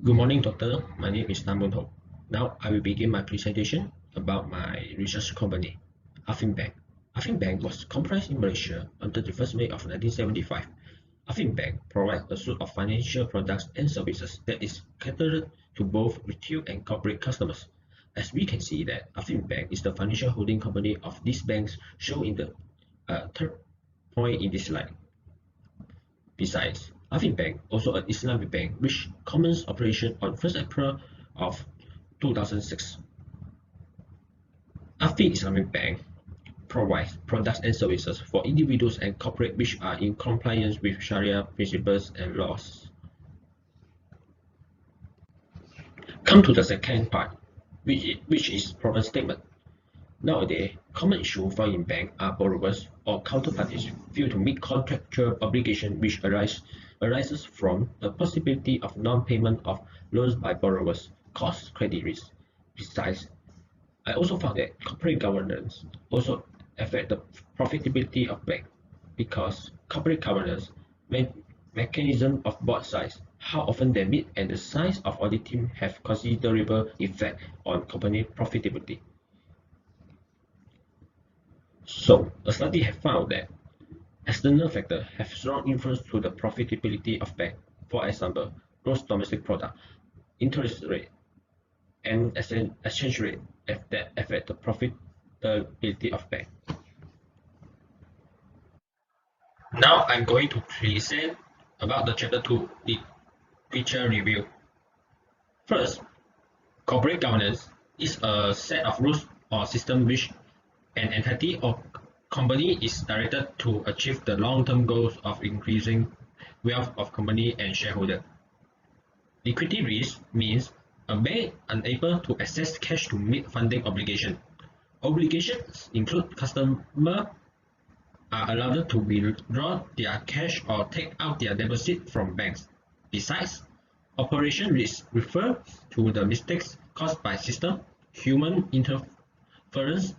Good morning, doctor. My name is Namun Ho. Now I will begin my presentation about my research company, Affin Bank. Affin Bank was comprised in Malaysia on 31st May of 1975. Affin Bank provides a suite of financial products and services that is catered to both retail and corporate customers. As we can see that Affin Bank is the financial holding company of these banks shown in the third point in this slide. Besides, Affin Bank, also an Islamic bank, which commenced operation on 1st April of 2006. Affin Islamic Bank provides products and services for individuals and corporate which are in compliance with Sharia principles and laws. Come to the second part, which is problem statement. Nowadays, common issues found in banks are borrowers or counterparties fail to meet contractual obligations which arises from the possibility of non-payment of loans by borrowers, cause credit risk. Besides, I also found that corporate governance also affect the profitability of banks because corporate governance mechanism of both sides, how often they meet and the size of audit team have considerable effect on company profitability. So, a study has found that external factors have strong influence to the profitability of banks. For example, gross domestic product, interest rate, and exchange rate that affect the profitability of banks. Now I'm going to present about the chapter 2, the feature review. First, corporate governance is a set of rules or system which an entity or company is directed to achieve the long-term goals of increasing wealth of company and shareholder. Liquidity risk means a bank unable to access cash to meet funding obligation. Obligations include customers are allowed to withdraw their cash or take out their deposit from banks. Besides, operation risk refers to the mistakes caused by system, human interference,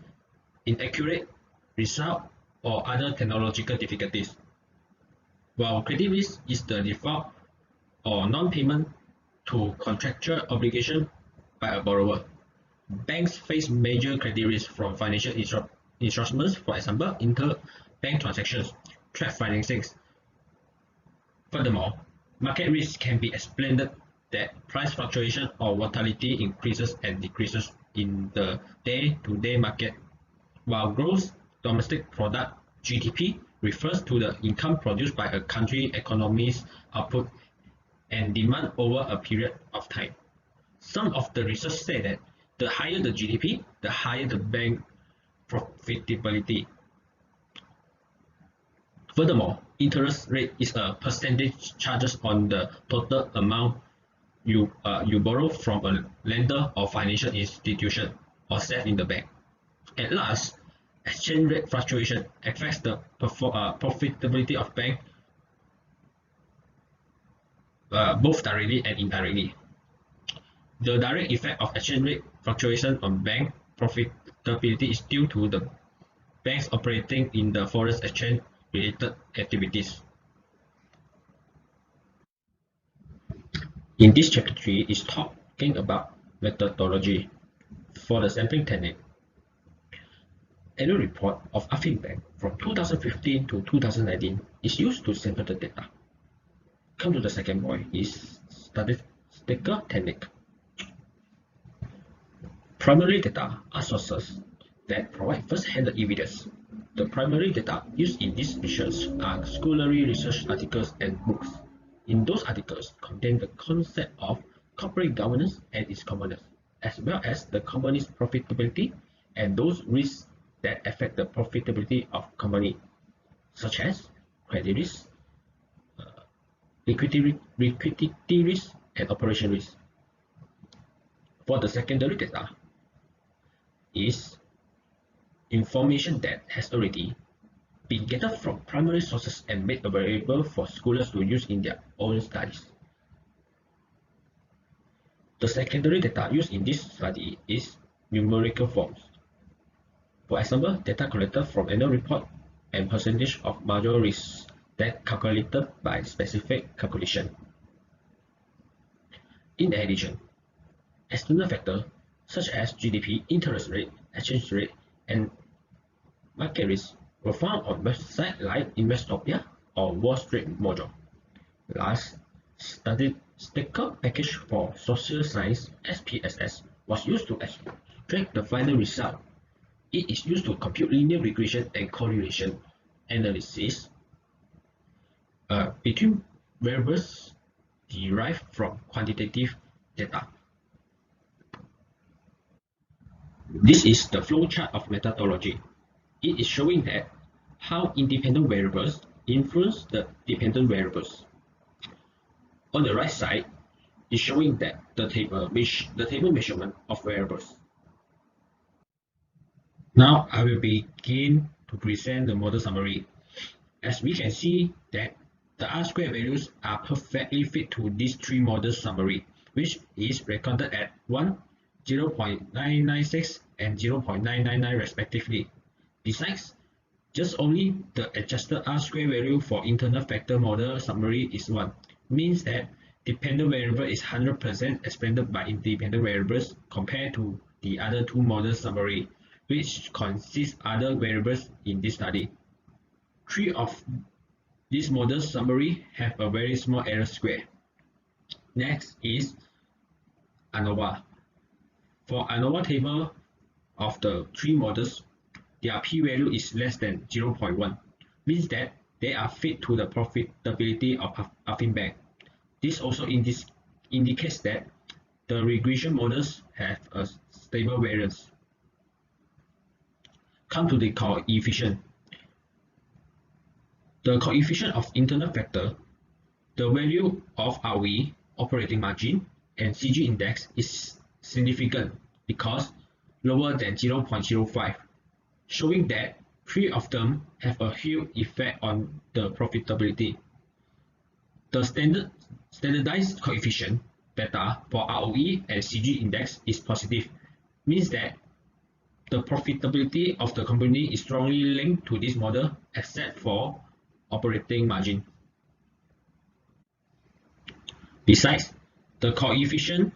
inaccurate result, or other technological difficulties. While credit risk is the default or non-payment to contractual obligation by a borrower. Banks face major credit risk from financial instruments, for example, interbank transactions, trade financings. Furthermore, market risk can be explained that price fluctuation or volatility increases and decreases in the day-to-day market, while gross domestic product (GDP) refers to the income produced by a country's economy's output and demand over a period of time. Some of the research say that the higher the GDP, the higher the bank profitability. Furthermore, interest rate is a percentage charges on the total amount you borrow from a lender or financial institution or set in the bank. At last, exchange rate fluctuation affects the profitability of bank both directly and indirectly. The direct effect of exchange rate fluctuation on bank profitability is due to the banks operating in the foreign exchange related activities. In this chapter 3 is talking about methodology for the sampling technique. Annual report of Affin Bank from 2015 to 2019 is used to sample the data. Come to the second point is statistical technique. Primary data are sources that provide first-hand evidence. The primary data used in this research are scholarly research articles and books. In those articles contain the concept of corporate governance and its components, as well as the company's profitability and those risks that affect the profitability of company, such as credit risk, liquidity risk, and operation risk. For the secondary data is information that has already been gathered from primary sources and made available for scholars to use in their own studies. The secondary data used in this study is numerical forms. For example, data collected from annual report and percentage of marginal risk that calculated by specific calculation. In addition, external factors such as GDP, interest rate, exchange rate, and market risk were found on websites like Investopedia or Wall Street Mojo. Last, Statistical Package for Social Science (SPSS) was used to extract the final result. It is used to compute linear regression and correlation analysis between variables derived from quantitative data. This is the flowchart of methodology. It is showing that how independent variables influence the dependent variables. On the right side is showing that the table measurement of variables. Now I will begin to present the model summary. As we can see that the R-squared values are perfectly fit to these three model summary, which is recorded at 1, 0.996 and 0.999 respectively. Besides, just only the adjusted R-squared value for internal factor model summary is 1, means that dependent variable is 100% expanded by independent variables compared to the other two model summary, which consists other variables in this study. Three of these model summary have a very small error square. Next is ANOVA. For ANOVA table of the three models, their p-value is less than 0.1, means that they are fit to the profitability of Affine-Bank. This also indicates that the regression models have a stable variance. Come to the coefficient. The coefficient of internal factor, the value of ROE, operating margin, and CG index is significant because lower than 0.05, showing that three of them have a huge effect on the profitability. The standardized coefficient, beta, for ROE and CG index is positive, means that the profitability of the company is strongly linked to this model except for operating margin. Besides, the coefficient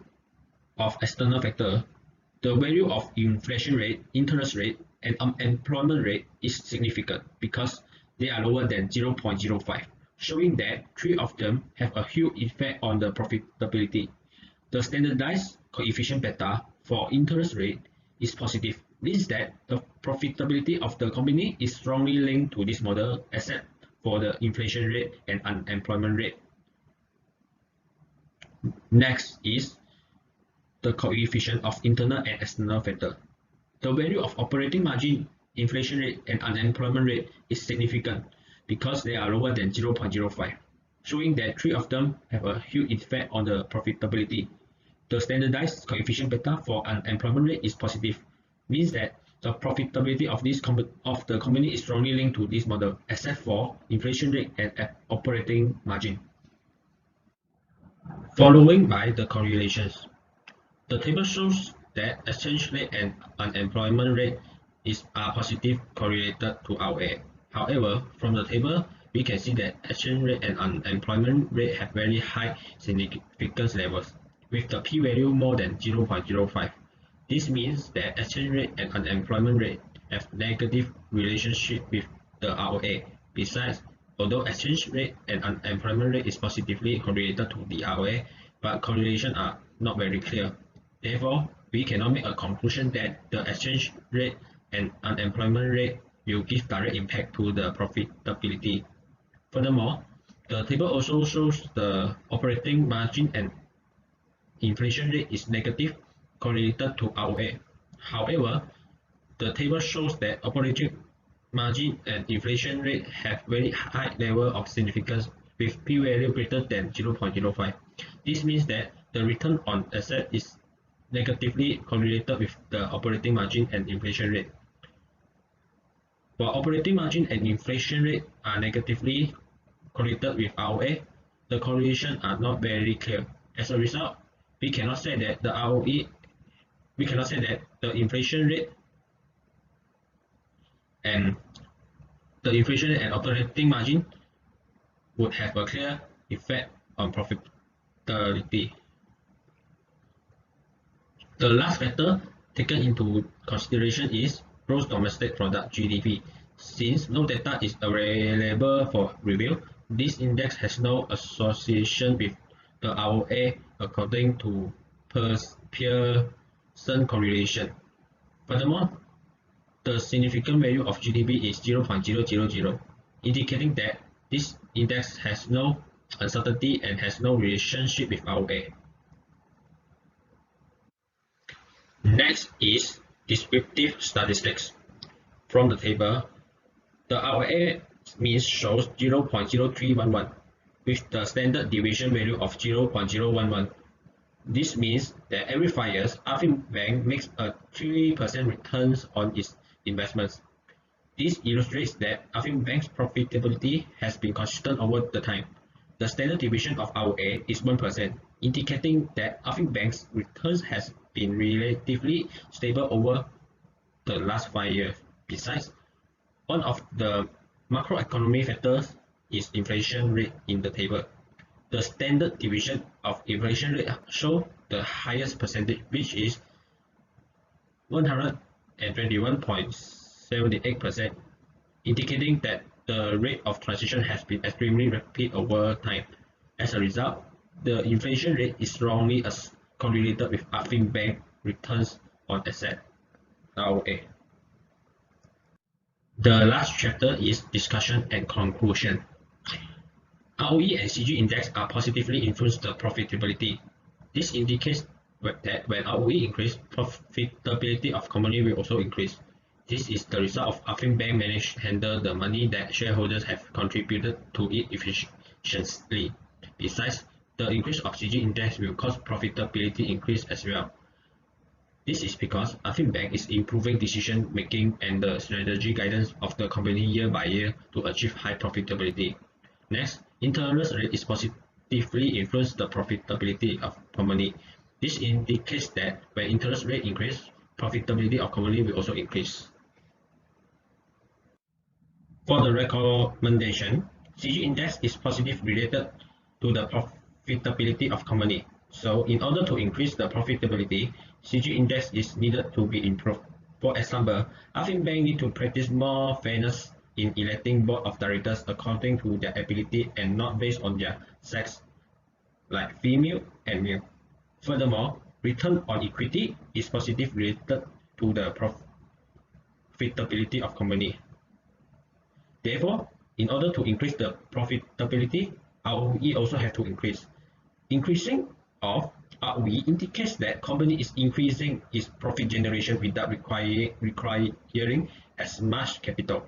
of external factor, the value of inflation rate, interest rate, and unemployment rate is significant because they are lower than 0.05, showing that three of them have a huge effect on the profitability. The standardized coefficient beta for interest rate is positive, means that the profitability of the company is strongly linked to this model except for the inflation rate and unemployment rate. Next is the coefficient of internal and external factor. The value of operating margin, inflation rate, and unemployment rate is significant because they are lower than 0.05, showing that three of them have a huge effect on the profitability. The standardized coefficient beta for unemployment rate is positive, means that the profitability of the company is strongly linked to this model, except for inflation rate and operating margin. Following by the correlations. The table shows that exchange rate and unemployment rate are positive correlated to ROA. However, from the table, we can see that exchange rate and unemployment rate have very high significance levels, with the p-value more than 0.05. This means that exchange rate and unemployment rate have negative relationship with the ROA. Besides, although exchange rate and unemployment rate is positively correlated to the ROA, but correlations are not very clear. Therefore, we cannot make a conclusion that the exchange rate and unemployment rate will give direct impact to the profitability. Furthermore, the table also shows the operating margin and inflation rate is negative correlated to ROA. However, the table shows that operating margin and inflation rate have very high level of significance with p-value greater than 0.05. This means that the return on asset is negatively correlated with the operating margin and inflation rate. While operating margin and inflation rate are negatively correlated with ROA, the correlations are not very clear. As a result, we cannot say that the inflation rate and operating margin would have a clear effect on profitability. The last factor taken into consideration is gross domestic product (GDP). Since no data is available for review, this index has no association with the ROA according to Pearson correlation. Furthermore, the significant value of GDP is 0.000, indicating that this index has no uncertainty and has no relationship with ROA. Next is descriptive statistics. From the table, the ROA mean shows 0.0311 with the standard deviation value of 0.011. This means that every 5 years, Affin Bank makes a 3% return on its investments. This illustrates that Affin Bank's profitability has been consistent over the time. The standard deviation of ROA is 1%, indicating that Affin Bank's returns has been relatively stable over the last 5 years. Besides, one of the macroeconomic factors is inflation rate in the table. The standard deviation of inflation rate shows the highest percentage, which is 121.78%, indicating that the rate of transition has been extremely rapid over time. As a result, the inflation rate is strongly correlated with Affin Bank returns on asset (ROA). The last chapter is discussion and conclusion. ROE and CG index are positively influence the profitability. This indicates that when ROE increase, profitability of company will also increase. This is the result of Affin Bank managed to handle the money that shareholders have contributed to it efficiently. Besides, the increase of CG index will cause profitability increase as well. This is because Affin Bank is improving decision making and the strategy guidance of the company year by year to achieve high profitability. Next, interest rate is positively influence the profitability of company. This indicates that when interest rate increase, profitability of company will also increase. For the recommendation, CG index is positive related to the profitability of company. So in order to increase the profitability, CG index is needed to be improved. For example, Affin Bank need to practice more fairness in electing board of directors according to their ability and not based on their sex, like female and male. Furthermore, return on equity is positive related to the profitability of company. Therefore, in order to increase the profitability, ROE also have to increase. Increasing of ROE indicates that company is increasing its profit generation without requiring as much capital.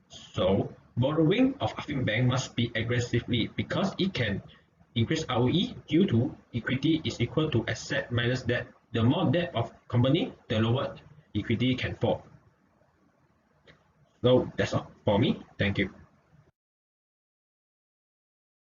So, borrowing of Affin Bank must be aggressively because it can increase ROE due to equity is equal to asset minus debt. The more debt of company, the lower equity can fall. So that's all for me. Thank you.